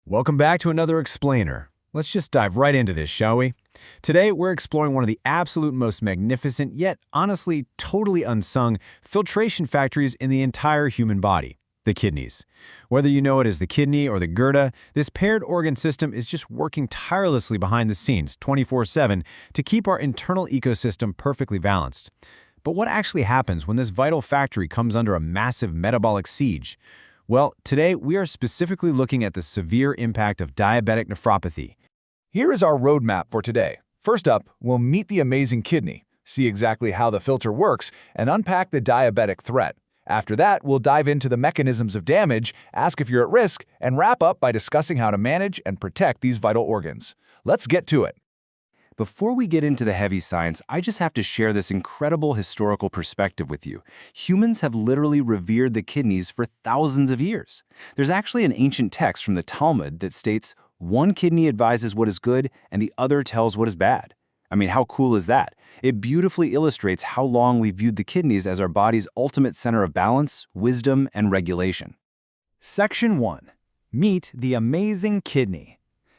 Welcome back to another Explainer. Let's just dive right into this, shall we? Today, we're exploring one of the absolute most magnificent, yet honestly totally unsung, filtration factories in the entire human body, the kidneys. Whether you know it as the kidney or the Goethe, this paired organ system is just working tirelessly behind the scenes, 24/7, to keep our internal ecosystem perfectly balanced. But what actually happens when this vital factory comes under a massive metabolic siege? Well, today we are specifically looking at the severe impact of diabetic nephropathy. Here is our roadmap for today. First up, we'll meet the amazing kidney, see exactly how the filter works, and unpack the diabetic threat. After that, we'll dive into the mechanisms of damage, ask if you're at risk, and wrap up by discussing how to manage and protect these vital organs. Let's get to it. Before we get into the heavy science, I just have to share this incredible historical perspective with you. Humans have literally revered the kidneys for thousands of years. There's actually an ancient text from the Talmud that states, "One kidney advises what is good and the other tells what is bad." I mean, how cool is that? It beautifully illustrates how long we viewed the kidneys as our body's ultimate center of balance, wisdom, and regulation. Section 1. Meet the amazing kidney.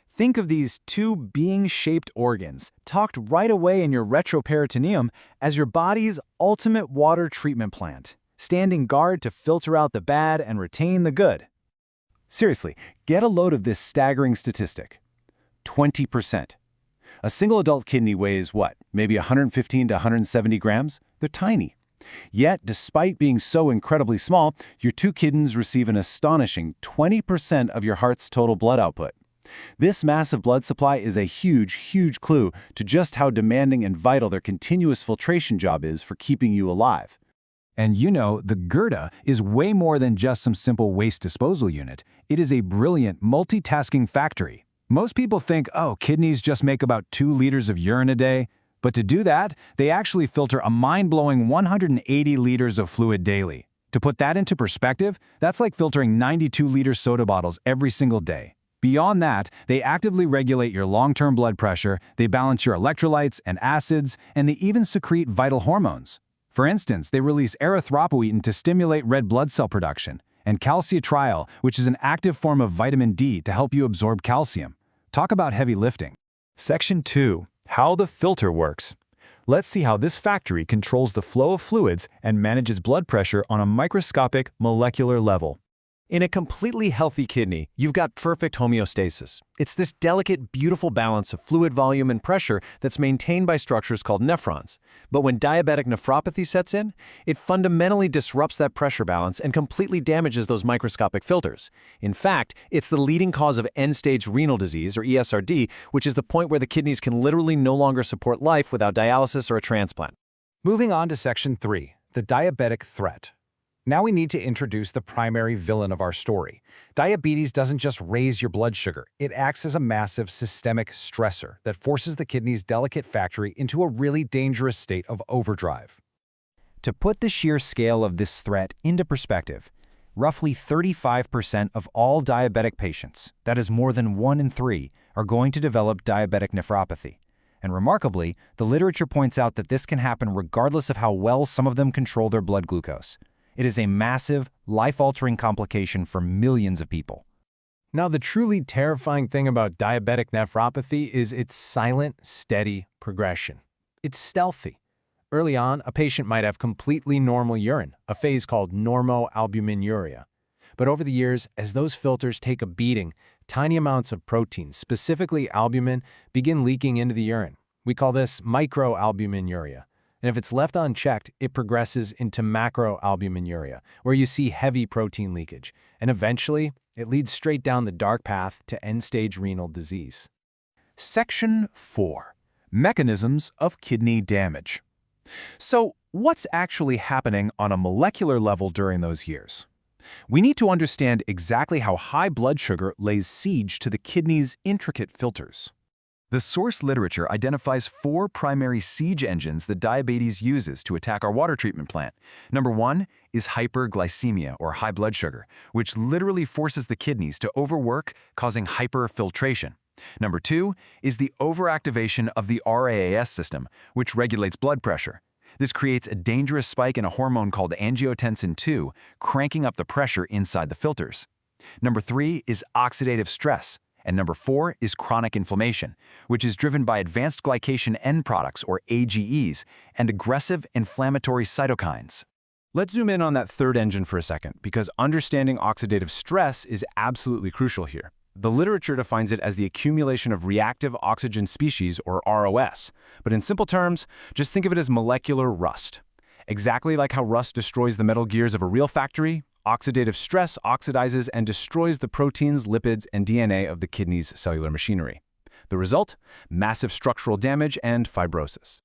Think of these two being-shaped organs, tucked right away in your retroperitoneum, as your body's ultimate water treatment plant, standing guard to filter out the bad and retain the good. Seriously, get a load of this staggering statistic. 20%. A single adult kidney weighs what? Maybe 115 to 170 grams? They're tiny. Yet, despite being so incredibly small, your two kidneys receive an astonishing 20% of your heart's total blood output. This massive blood supply is a huge clue to just how demanding and vital their continuous filtration job is for keeping you alive. And you know, the Goethe is way more than just some simple waste disposal unit. It is a brilliant multitasking factory. Most people think, oh, kidneys just make about 2 liters of urine a day. But to do that, they actually filter a mind-blowing 180 liters of fluid daily. To put that into perspective, that's like filtering 92-liter soda bottles every single day. Beyond that, they actively regulate your long-term blood pressure, they balance your electrolytes and acids, and they even secrete vital hormones. For instance, they release erythropoietin to stimulate red blood cell production, and calcitriol, which is an active form of vitamin D to help you absorb calcium. Talk about heavy lifting. Section 2. How the filter works. Let's see how this factory controls the flow of fluids and manages blood pressure on a microscopic molecular level. In a completely healthy kidney, you've got perfect homeostasis. It's this delicate, beautiful balance of fluid volume and pressure that's maintained by structures called nephrons. But when diabetic nephropathy sets in, it fundamentally disrupts that pressure balance and completely damages those microscopic filters. In fact, it's the leading cause of end-stage renal disease, or ESRD, which is the point where the kidneys can literally no longer support life without dialysis or a transplant. Moving on to Section 3, the diabetic threat. Now we need to introduce the primary villain of our story. Diabetes doesn't just raise your blood sugar, it acts as a massive systemic stressor that forces the kidney's delicate factory into a really dangerous state of overdrive. To put the sheer scale of this threat into perspective, roughly 35% of all diabetic patients, that is more than 1 in 3, are going to develop diabetic nephropathy. And remarkably, the literature points out that this can happen regardless of how well some of them control their blood glucose. It is a massive, life-altering complication for millions of people. Now, the truly terrifying thing about diabetic nephropathy is its silent, steady progression. It's stealthy. Early on, a patient might have completely normal urine, a phase called normoalbuminuria. But over the years, as those filters take a beating, tiny amounts of protein, specifically albumin, begin leaking into the urine. We call this microalbuminuria. And if it's left unchecked, it progresses into macroalbuminuria, where you see heavy protein leakage. And eventually, it leads straight down the dark path to end-stage renal disease. Section 4. Mechanisms of kidney damage. So, what's actually happening on a molecular level during those years? We need to understand exactly how high blood sugar lays siege to the kidney's intricate filters. The source literature identifies 4 primary siege engines that diabetes uses to attack our water treatment plant. Number 1 is hyperglycemia, or high blood sugar, which literally forces the kidneys to overwork, causing hyperfiltration. Number 2 is the overactivation of the RAAS system, which regulates blood pressure. This creates a dangerous spike in a hormone called angiotensin II, cranking up the pressure inside the filters. Number 3 is oxidative stress. And number 4 is chronic inflammation, which is driven by advanced glycation end products, or AGEs, and aggressive inflammatory cytokines. Let's zoom in on that third engine for a second, because understanding oxidative stress is absolutely crucial here. The literature defines it as the accumulation of reactive oxygen species, or ROS. But in simple terms, just think of it as molecular rust. Exactly like how rust destroys the metal gears of a real factory, oxidative stress oxidizes and destroys the proteins, lipids, and DNA of the kidney's cellular machinery. The result? Massive structural damage and fibrosis.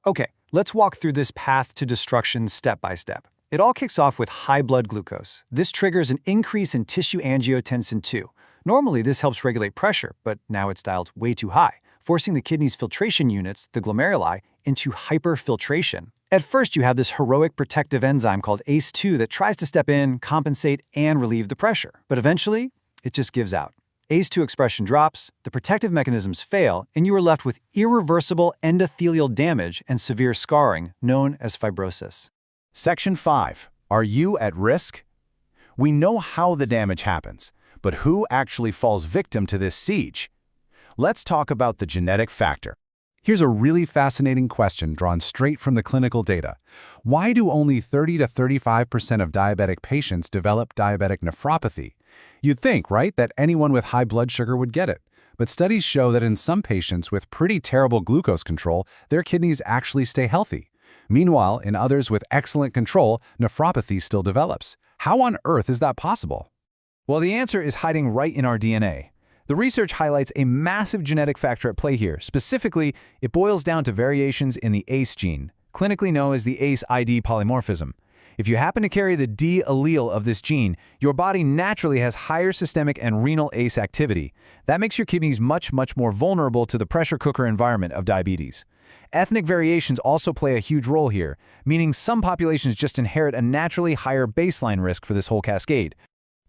Okay, let's walk through this path to destruction step by step. It all kicks off with high blood glucose. This triggers an increase in tissue angiotensin II. Normally, this helps regulate pressure, but now it's dialed way too high, forcing the kidney's filtration units, the glomeruli, into hyperfiltration. At first, you have this heroic protective enzyme called ACE2 that tries to step in, compensate, and relieve the pressure. But eventually, it just gives out. ACE2 expression drops, the protective mechanisms fail, and you are left with irreversible endothelial damage and severe scarring, known as fibrosis. Section 5. Are you at risk? We know how the damage happens, but who actually falls victim to this siege? Let's talk about the genetic factor. Here's a really fascinating question drawn straight from the clinical data. Why do only 30 to 35% of diabetic patients develop diabetic nephropathy? You'd think, right, that anyone with high blood sugar would get it. But studies show that in some patients with pretty terrible glucose control, their kidneys actually stay healthy. Meanwhile, in others with excellent control, nephropathy still develops. How on earth is that possible? Well, the answer is hiding right in our DNA. The research highlights a massive genetic factor at play here. Specifically, it boils down to variations in the ACE gene, clinically known as the ACE-ID polymorphism. If you happen to carry the D allele of this gene, your body naturally has higher systemic and renal ACE activity. That makes your kidneys much more vulnerable to the pressure cooker environment of diabetes. Ethnic variations also play a huge role here, meaning some populations just inherit a naturally higher baseline risk for this whole cascade.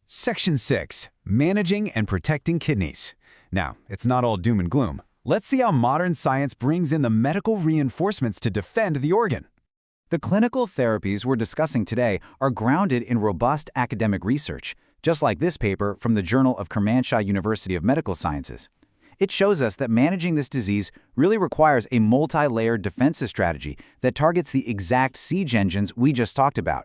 Section 6. Managing and protecting kidneys. Now, it's not all doom and gloom. Let's see how modern science brings in the medical reinforcements to defend the organ. The clinical therapies we're discussing today are grounded in robust academic research, just like this paper from the Journal of Kermanshah University of Medical Sciences. It shows us that managing this disease really requires a multi-layered defensive strategy that targets the exact siege engines we just talked about.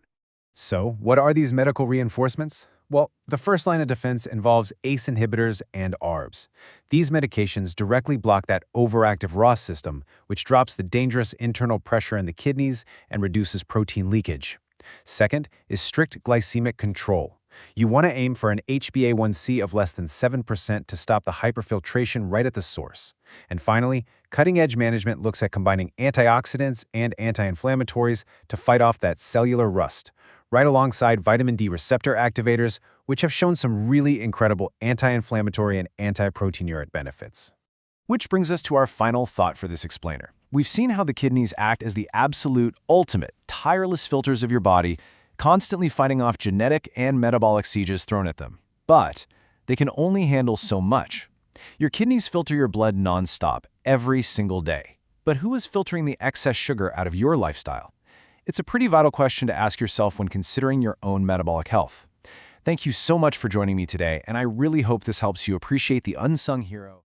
So, what are these medical reinforcements? Well, the first line of defense involves ACE inhibitors and ARBs. These medications directly block that overactive ROS system, which drops the dangerous internal pressure in the kidneys and reduces protein leakage. Second is strict glycemic control. You want to aim for an HbA1c of less than 7% to stop the hyperfiltration right at the source. And finally, cutting-edge management looks at combining antioxidants and anti-inflammatories to fight off that cellular rust, right alongside vitamin D receptor activators, which have shown some really incredible anti-inflammatory and anti-proteinuria benefits. Which brings us to our final thought for this explainer. We've seen how the kidneys act as the absolute, ultimate, tireless filters of your body, constantly fighting off genetic and metabolic sieges thrown at them. But they can only handle so much. Your kidneys filter your blood non-stop, every single day. But who is filtering the excess sugar out of your lifestyle? It's a pretty vital question to ask yourself when considering your own metabolic health. Thank you so much for joining me today, and I really hope this helps you appreciate the unsung hero.